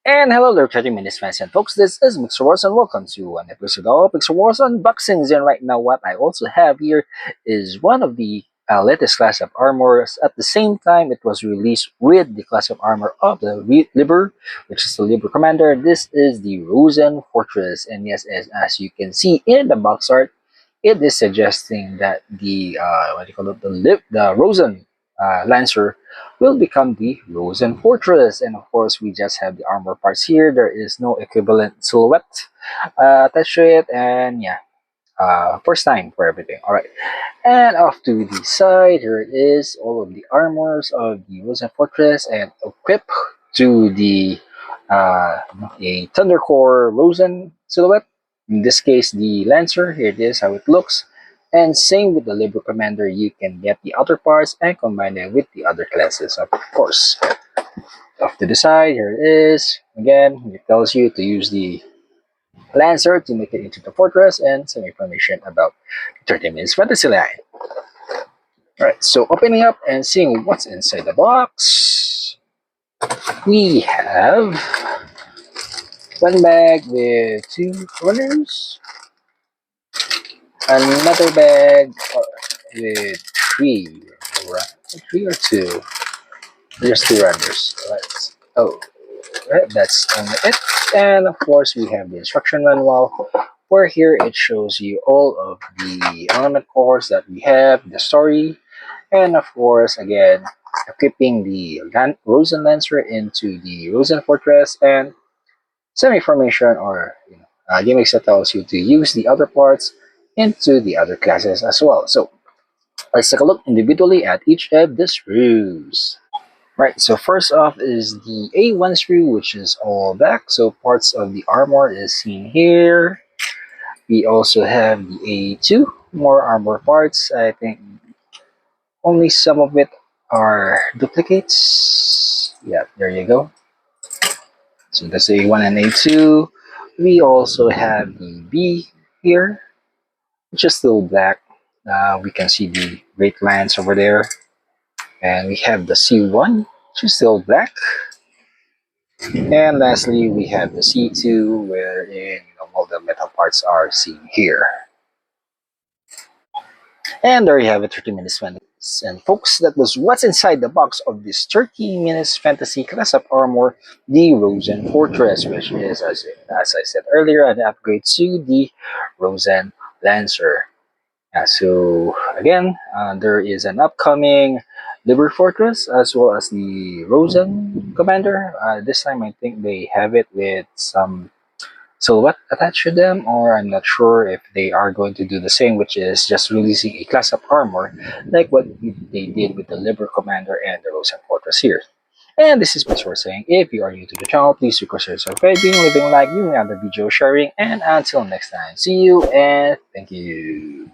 And hello there, 30 minutes fans and folks. This is Mixerwars and welcome to an episode of Mixerwars Unboxings. And right now, what I also have here is one of the latest class of armors. At the same time, it was released with the class of armor of the Liber, which is the Liber Commander. This is the Rosan Fortress, and yes, as you can see in the box art, it is suggesting that the what do you call it, the Rosan Lancer will become the Rosan Fortress. And of course, we just have the armor parts here. There is no equivalent silhouette attached to it. And yeah, first time for everything. All right. And off to the side, here it is. All of the armors of the Rosan Fortress and equipped to the a Thundercore Rosan silhouette. In this case, the Lancer. Here it is, how it looks. And same with the Liber Commander, you can get the other parts and combine them with the other classes, of course. Off to the side, here it is. Again, it tells you to use the Lancer to make it into the fortress and some information about 30 Minutes Fantasy Line. Alright, so opening up and seeing what's inside the box, we have one bag with two runners, another bag with three or two. There's two runners. That's it. And of course, we have the instruction manual, where here it shows you all of the element cores that we have, the story, and of course, again, equipping the Rosan Lancer into the Rosan Fortress, and some information or gimmicks that tells you to use the other parts into the other classes as well. So let's take a look individually at each of the screws. Right, so first off is the A1 screw, which is all back. So parts of the armor is seen here. We also have the A2, more armor parts. I think only some of it are duplicates. Yeah, there you go. So that's A1 and A2. We also have the B here, which is still black. We can see the Great Lance over there. And we have the C1, which is still black. And lastly, we have the C2, wherein all the metal parts are seen here. And there you have it, 30 Minutes Fantasy. And folks, that was what's inside the box of this 30 Minutes Fantasy class of armor, the Rosan Fortress, which is, as I said earlier, an upgrade to the Rosan Lancer. So again, there is an upcoming Liber Fortress as well as the Rosan Commander. This time I think they have it with some silhouette attached to them, or I'm not sure if they are going to do the same, which is just releasing a class of armor like what they did with the Liber Commander and the Rosan Fortress here. And this is Mixerwars saying, if you are new to the channel, please consider subscribing, leaving a like, giving other video sharing, and until next time, see you and thank you.